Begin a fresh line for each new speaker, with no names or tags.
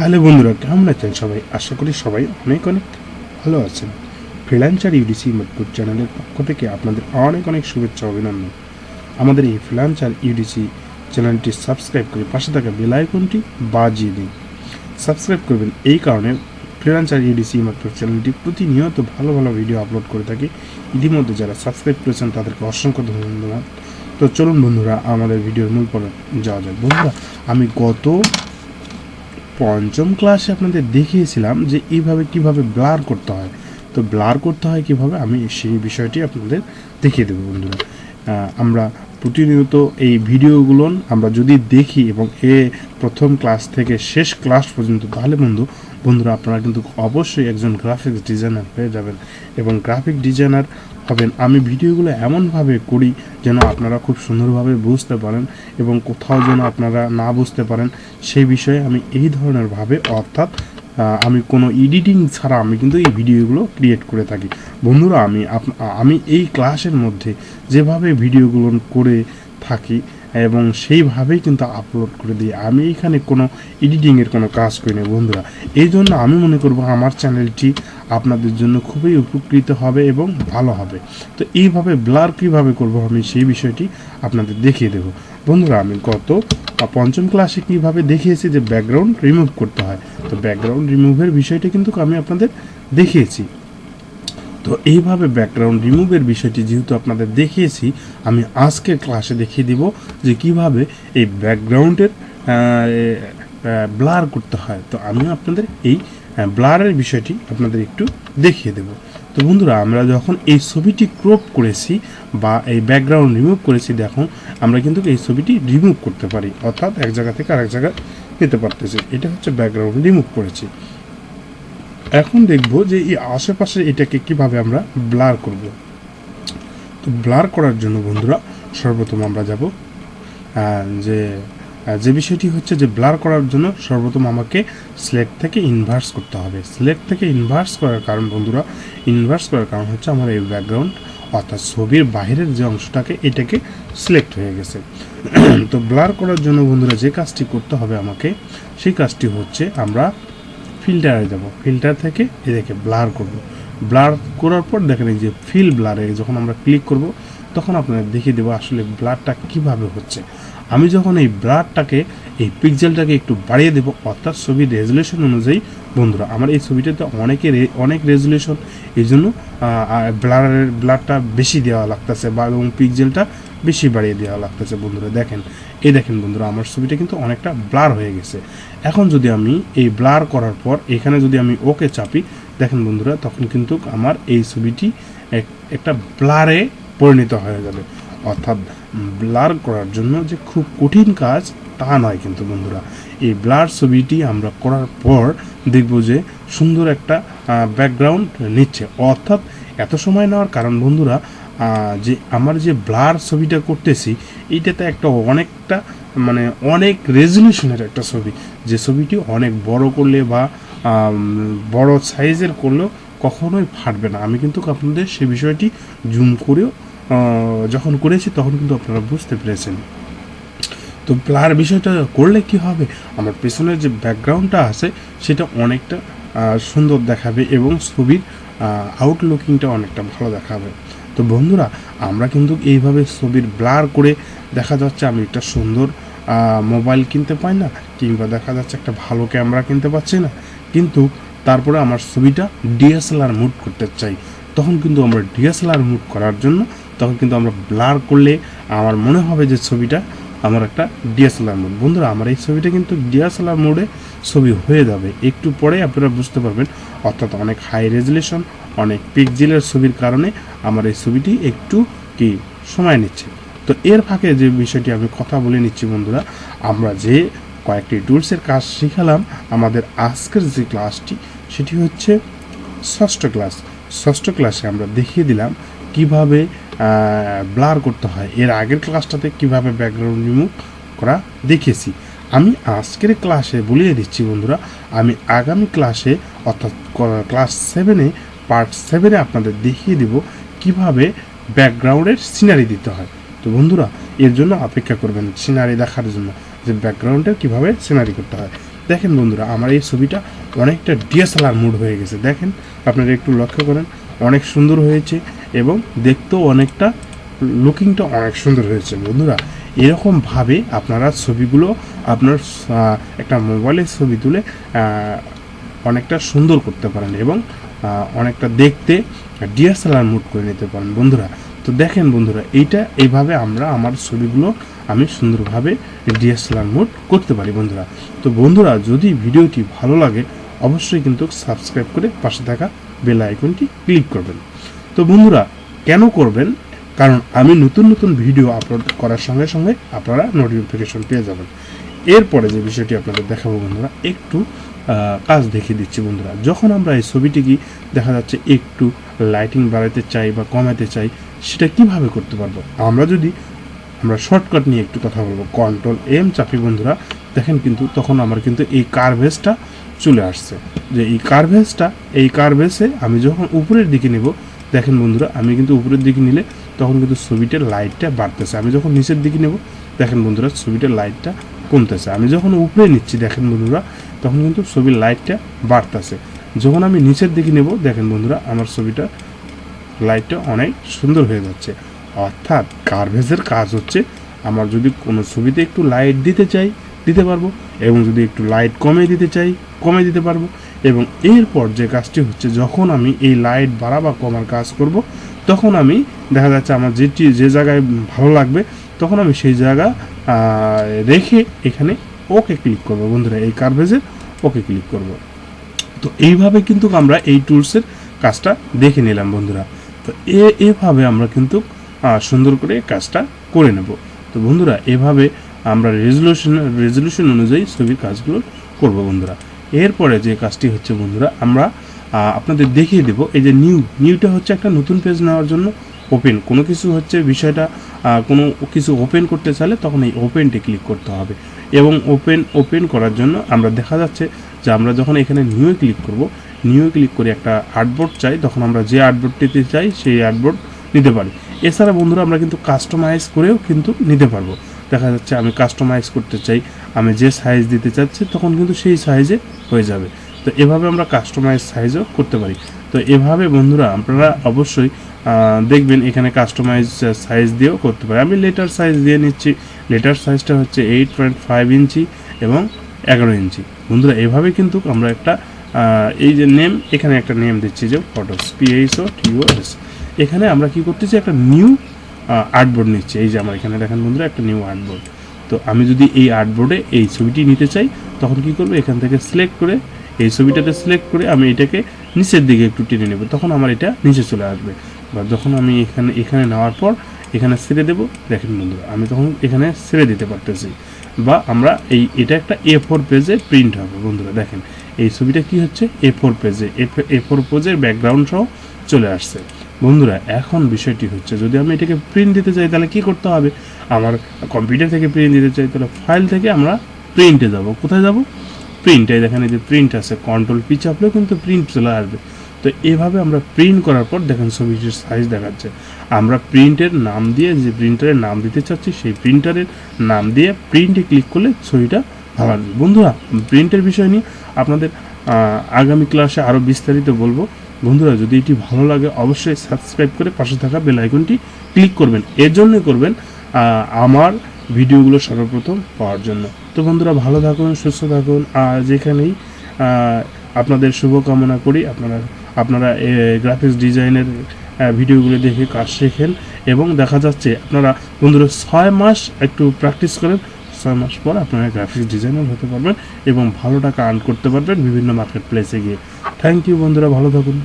Hello বন্ধুরা, কেমন আছেন সবাই? আশা করি সবাই অনেক অনেক ভালো আছেন। ফ্রিল্যান্সার ইউডিসি মতপুর চ্যানেলের পক্ষ থেকে আপনাদের অনেক অনেক শুভেচ্ছা অভিনন্দন। আমাদের এই ফ্রিল্যান্সার ইউডিসি চ্যানেলটি সাবস্ক্রাইব করে পাশে থাকা বেল আইকনটি বাজিয়ে দিন। সাবস্ক্রাইব করবেন এই কারণে, ফ্রিল্যান্সার ইউডিসি মতপুর চ্যানেলটি প্রতিনিয়ত ভালো ভালো ভিডিও আপলোড করে থাকে। ইতিমধ্যে যারা সাবস্ক্রাইব করেছেন তাদেরকে অসংখ্য ধন্যবাদ। তো চলুন বন্ধুরা, আমাদের ভিডিওর মূল পর্বে যাওয়া যাক। বন্ধুরা, আমি গত পঞ্চম ক্লাসে আপনাদের দেখিয়েছিলাম যে এইভাবে কিভাবে ব্লার করতে হয়। তো ব্লার করতে হয় কিভাবে, আমি সেই বিষয়টি আপনাদের দেখিয়ে দেবো। বন্ধুরা, আমরা প্রতিনিয়ত এই ভিডিওগুলো আমরা যদি দেখি এবং প্রথম ক্লাস থেকে শেষ ক্লাস পর্যন্ত, তাহলে বন্ধুরা আপনারা কিন্তু অবশ্যই একজন গ্রাফিক্স ডিজাইনার হয়ে যাবেন এবং গ্রাফিক ডিজাইনার হবেন। আমি ভিডিওগুলো এমনভাবে করি যেন আপনারা খুব সুন্দরভাবে বুঝতে পারেন এবং কোথাও যেন আপনারা না বুঝতে পারেন সেই বিষয়ে আমি এই ধরনের ভাবে, অর্থাৎ আমি কোনো এডিটিং ছাড়া আমি কিন্তু এই ভিডিওগুলো ক্রিয়েট করে থাকি। বন্ধুরা, আমি এই ক্লাসের মধ্যে যেভাবে ভিডিওগুলো করে থাকি এবং সেইভাবেই কিন্তু আপলোড করে দিই। আমি এখানে কোনো এডিটিংয়ের কোনো কাজ করি না বন্ধুরা। এই জন্য আমি মনে করব আমার চ্যানেলটি আপনাদের জন্য খুবই উপকৃত হবে এবং ভালো হবে। তো এইভাবে ব্লার কীভাবে করব আমি সেই বিষয়টি আপনাদের দেখিয়ে দেব। বন্ধুরা, আমি গত পঞ্চম ক্লাসে কীভাবে দেখিয়েছি যে ব্যাকগ্রাউন্ড রিমুভ করতে হয়। তো ব্যাকগ্রাউন্ড রিমুভের বিষয়টি কিন্তু আমি আপনাদের দেখিয়েছি। তো এইভাবে ব্যাকগ্রাউন্ড রিমুভের বিষয়টি যেহেতু আপনাদের দেখিয়েছি, আমি আজকের ক্লাসে দেখিয়ে দিব যে কিভাবে এই ব্যাকগ্রাউন্ডের ব্লার করতে হয়। তো আমি আপনাদের এই ব্লারের বিষয়টি আপনাদের একটু দেখিয়ে দেব। তো বন্ধুরা, আমরা যখন এই ছবিটি ক্রপ করেছি বা এই ব্যাকগ্রাউন্ড রিমুভ করেছি, দেখুন আমরা কিন্তু এই ছবিটি রিমুভ করতে পারি, অর্থাৎ এক জায়গা থেকে আরেক জায়গায় নিতে পারতেছি। এটা হচ্ছে ব্যাকগ্রাউন্ড রিমুভ করেছি। এখন দেখব যে এই আশেপাশে এটাকে কিভাবে আমরা ব্লার করব। তো ব্লার করার জন্য বন্ধুরা সর্বপ্রথম আমরা যাব যে বিষয়টি হচ্ছে যে ব্লার করার জন্য সর্বপ্রথম আমাকে সিলেক্ট থেকে ইনভার্স করতে হবে। সিলেক্ট থেকে ইনভার্স করার কারণ বন্ধুরা, ইনভার্স করার কারণ হচ্ছে আমার এই ব্যাকগ্রাউন্ড অর্থাৎ ছবির বাইরের যে অংশটাকে এটাকে সিলেক্ট হয়ে গেছে। তো ব্লার করার জন্য বন্ধুরা যে কাজটি করতে হবে আমাকে, সেই কাজটি হচ্ছে আমরা ফিল্টারে যাব। ফিল্টার থেকে এটাকে ব্লার করব। ব্লার করার পর দেখেন এই যে ফিল ব্লারে যখন আমরা ক্লিক করব, তখন আপনাদের দেখিয়ে দেবো আসলে ব্লারটা কিভাবে হচ্ছে। আমি যখন এই ব্লারটাকে, এই পিক্সেলটাকে একটু বাড়িয়ে দেবো, অর্থাৎ ছবির রেজুলেশন অনুযায়ী বন্ধুরা আমার এই ছবিটাতে অনেক রেজুলেশন, এই জন্য ব্লারটা বেশি দেওয়া লাগতেছে বা এবং পিক্সেলটা বেশি বাড়িয়ে দেওয়া লাগতেছে। বন্ধুরা দেখেন বন্ধুরা আমার ছবিটা কিন্তু অনেকটা ব্লার হয়ে গেছে। এখন যদি আমি এই ব্লার করার পর এখানে যদি আমি ওকে চাপি, দেখেন বন্ধুরা তখন কিন্তু আমার এই ছবিটি একটা ব্লারে পরিণত হয়ে যাবে। অর্থাৎ ব্লার করার জন্য যে খুব কঠিন কাজ তা নয় কিন্তু বন্ধুরা। এই ব্লার ছবিটি আমরা করার পর দেখব যে সুন্দর একটা ব্যাকগ্রাউন্ড নিচ্ছে। অর্থাৎ এত সময় নেওয়ার কারণ বন্ধুরা, যে আমার যে ব্লার ছবিটা করতেছি এইটাতে অনেক রেজলিউশনের একটা ছবি, যে ছবিটি অনেক বড় করলে বা বড় সাইজের করলেও কখনোই ফাটবে না। আমি কিন্তু আপনাদের সে বিষয়টি জুম করেও যখন করেছি তখন কিন্তু আপনারা বুঝতে পেরেছেন। তো ব্লার বিষয়টা করলে কি হবে, আমার পেছনের যে ব্যাকগ্রাউন্ডটা আছে সেটা অনেকটা সুন্দর দেখাবে এবং ছবির আউটলুকিংটা অনেকটা ভালো দেখাবে। তো বন্ধুরা, আমরা কিন্তু এইভাবে ছবির ব্লার করে দেখা যাচ্ছে আমি একটা সুন্দর মোবাইল কিনতে পাই না, কিংবা দেখা যাচ্ছে একটা ভালো ক্যামেরা কিনতে পারছি না, কিন্তু তারপরে আমার ছবিটা ডিএসএলআর মুড করতে চাই। তখন কিন্তু আমরা ডিএসএলআর মুড করার জন্য তখন কিন্তু আমরা ব্লার করলে আমার মনে হবে যে ছবিটা আমার একটা ডিএসএলআর মোড। বন্ধুরা, আমার এই ছবিটা কিন্তু ডিএসএলআর মোডে ছবি হয়ে যাবে, একটু পরে আপনারা বুঝতে পারবেন। অর্থাৎ অনেক হাই রেজুলেশন, অনেক পিক্সেলের ছবির কারণে আমার এই ছবিটি একটু সময় নিচ্ছে। তো এর ফাঁকে যে বিষয়টি আমি কথা বলে নিচ্ছি বন্ধুরা, আমরা যে কয়েকটি টুলসের কাজ শিখালাম আমাদের আজকের যে ক্লাসটি, সেটি হচ্ছে ষষ্ঠ ক্লাসে আমরা দেখিয়ে দিলাম কিভাবে ব্লার করতে হয়। এর আগের ক্লাসটাতে কিভাবে ব্যাকগ্রাউন্ড রিমুভ করা দেখিয়েছি। আমি আজকের ক্লাসে বলিয়ে দিচ্ছি বন্ধুরা, আমি আগামী ক্লাসে অর্থাৎ ক্লাস 7-এ পার্ট 7-এ আপনাদের দেখিয়ে দেব কিভাবে ব্যাকগ্রাউন্ডের সিনারি দিতে হয়। তো বন্ধুরা, এর জন্য অপেক্ষা করবেন সিনারি দেখার জন্য, যে ব্যাকগ্রাউন্ডের কিভাবে সিনারি করতে হয়। দেখেন বন্ধুরা আমার এই ছবিটা অনেকটা ডিএসএলআর মুড হয়ে গেছে, দেখেন আপনারা একটু লক্ষ্য করেন, অনেক সুন্দর হয়েছে এবং দেখতেও অনেকটা লুকিংটা অনেক সুন্দর হয়েছে। বন্ধুরা এরকমভাবে আপনারা ছবিগুলো আপনার একটা মোবাইলের ছবি তুলে অনেকটা সুন্দর করতে পারেন এবং অনেকটা দেখতে ডিএসএলআর মুড করে নিতে পারেন বন্ধুরা। তো দেখেন বন্ধুরা এইভাবে আমার ছবিগুলো আমি সুন্দরভাবে ডিএসএলআর মুড করতে পারি বন্ধুরা। তো বন্ধুরা যদি ভিডিওটি ভালো লাগে অবশ্যই কিন্তু সাবস্ক্রাইব করে পাশে থাকা বেল আইকনটি ক্লিক করবেন। তো বন্ধুরা কেন করবেন, কারণ আমি নতুন নতুন ভিডিও আপলোড করার সঙ্গে সঙ্গে আপনারা নোটিফিকেশন পেয়ে যাবেন। এরপরে যে বিষয়টি আপনাদের দেখাবো বন্ধুরা, একটু কাজ দেখিয়ে দিচ্ছি বন্ধুরা। যখন আমরা এই ছবিটিকে দেখা যাচ্ছে একটু লাইটিং বাড়াতে চাই বা কমাতে চাই, সেটা কিভাবে করতে পারবো? আমরা শর্টকাট নিয়ে একটু কথা বলবো। Ctrl+M চাপি বন্ধুরা, দেখেন কিন্তু তখন আমার কিন্তু এই কার্ভেসটা চলে আসছে। যে এই কার্ভেসে আমি যখন উপরের দিকে নেব, দেখেন বন্ধুরা আমি কিন্তু উপরের দিকে নিলে তখন কিন্তু ছবিটার লাইটটা বাড়তেছে। আমি যখন নিচের দিকে নেব, দেখেন বন্ধুরা ছবিটার লাইটটা কমতেছে। আমি যখন উপরে নিচ্ছি দেখেন বন্ধুরা তখন কিন্তু ছবির লাইটটা বাড়তেছে। যখন আমি নিচের দিকে নেব, দেখেন বন্ধুরা আমার ছবিটা লাইটটা অনেক সুন্দর হয়ে যাচ্ছে। অর্থাৎ কার্ভেজের কাজ হচ্ছে, আমার যদি কোনো ছবিতে একটু লাইট দিতে চাই দিতে পারবো, এবং যদি একটু লাইট কমে দিতে চাই কমে দিতে পারবো। এবং এরপর যে কাজটি হচ্ছে, যখন আমি এই লাইট বাড়া বা কমার কাজ করব, তখন আমি দেখা যাচ্ছে আমার যে জায়গায় ভালো লাগবে তখন আমি সেই জায়গা রেখে এখানে ওকে ক্লিক করব বন্ধুরা, এই কার্ভেজের ওকে ক্লিক করব। তো এইভাবে কিন্তু আমরা এই টুলসের কাজটা দেখে নিলাম বন্ধুরা। তো এভাবে আমরা কিন্তু সুন্দর করে কাজটা করে নেব। তো বন্ধুরা এভাবে আমরা রেজলিউশন অনুযায়ী ছবির কাজগুলো করব বন্ধুরা। এরপরে যে কাজটি হচ্ছে বন্ধুরা, আমরা আপনাদের দেখিয়ে দেব এই যে নিউটা হচ্ছে একটা নতুন পেজ নেওয়ার জন্য ওপেন, কোনো কিছু হচ্ছে বিষয়টা কোনো কিছু ওপেন করতে চাইলে তখন এই ওপেনটি ক্লিক করতে হবে। এবং ওপেন করার জন্য আমরা দেখা যাচ্ছে যে আমরা যখন এখানে নিউ ক্লিক করে একটা আর্টবোর্ড চাই, তখন আমরা যে আর্টবোর্ডটিতে চাই সেই আর্টবোর্ড নিতে পারি। এছাড়া বন্ধুরা আমরা কিন্তু কাস্টমাইজ করেও কিন্তু নিতে পারবো। দেখা যাচ্ছে আমি কাস্টমাইজ করতে চাই, আমি যে সাইজ দিতে চাচ্ছি তখন কিন্তু সেই সাইজে হয়ে যাবে। তো এভাবে আমরা কাস্টমাইজ সাইজও করতে পারি। তো এভাবে বন্ধুরা আপনারা অবশ্যই দেখবেন এখানে কাস্টমাইজ সাইজ দিয়েও করতে পারি। আমি লেটার সাইজ দিয়ে নিচ্ছি, লেটার সাইজটা হচ্ছে 8.5 ইঞ্চি এবং 11 ইঞ্চি বন্ধুরা। এভাবে কিন্তু আমরা একটা এই যে নেম, এখানে একটা নেম দিচ্ছি যে ফটোস PHOTOS। এখানে আমরা কি করতেছি, একটা নিউ আর্টবোর্ড নিচ্ছি। এই যে আমার এখানে দেখেন বন্ধুরা একটা নিউ আর্টবোর্ড। তো আমি যদি এই আর্টবোর্ডে এই ছবিটি নিতে চাই তখন কি করব, এখান থেকে সিলেক্ট করে এই ছবিটাতে সিলেক্ট করে আমি এটাকে নিচের দিকে একটু টেনে নেব, তখন আমার এটা নিচে চলে আসবে। বা যখন আমি এখানে নেওয়ার পর এখানে ছেড়ে দেব, দেখেন বন্ধুরা আমি তখন এখানে ছেড়ে দিতে পারতেছি। বা আমরা এটা একটা A4 পেজে প্রিন্ট হবে বন্ধুরা। দেখেন এই ছবিটা কি হচ্ছে, A4 পেজের ব্যাকগ্রাউন্ড সহ চলে আসছে বন্ধুরা। এখন বিষয়টি হচ্ছে, যদি আমি এটাকে প্রিন্ট দিতে চাই তাহলে কি করতে হবে, আমার কম্পিউটার থেকে প্রিন্ট দিতে চাই তাহলে ফাইল থেকে আমরা প্রিন্টে যাব। কোথায় যাব, প্রিন্টে। দেখেন এই যে প্রিন্ট আছে, Ctrl+P চাপলেও কিন্তু প্রিন্ট চলে আসবে। তো এভাবে আমরা প্রিন্ট করার পর দেখেন ছবিটির সাইজ দেখাচ্ছে। আমরা প্রিন্টের নাম দিয়ে, যে প্রিন্টারের নাম দিতে চাচ্ছি সেই প্রিন্টারের নাম দিয়ে প্রিন্টে ক্লিক করলে ছবিটা ভালো আসবে বন্ধুরা। প্রিন্টের বিষয় নিয়ে আপনাদের আগামী ক্লাসে আরও বিস্তারিত বলবো বন্ধুরা। যদি এটি ভালো লাগে অবশ্যই সাবস্ক্রাইব করে পাশে থাকা বেল আইকনটি ক্লিক করবেন। এর জন্যই করবেন আমার ভিডিওগুলো সর্বপ্রথম পাওয়ার জন্য। তো বন্ধুরা ভালো থাকুন, সুস্থ থাকুন, আর যেখানেই আপনাদের শুভকামনা করি। আপনারা গ্রাফিক্স ডিজাইনের ভিডিওগুলো দেখে কাজ শেখেন এবং দেখা যাচ্ছে আপনারা বন্ধুরা 6 মাস একটু প্র্যাকটিস করেন, 6 মাস পর আপনারা গ্রাফিক্স ডিজাইনার হতে পারবেন এবং ভালো টাকা আর্ন করতে পারবেন বিভিন্ন মার্কেট প্লেসে গিয়ে। থ্যাংক ইউ বন্ধুরা, ভালো থাকুন।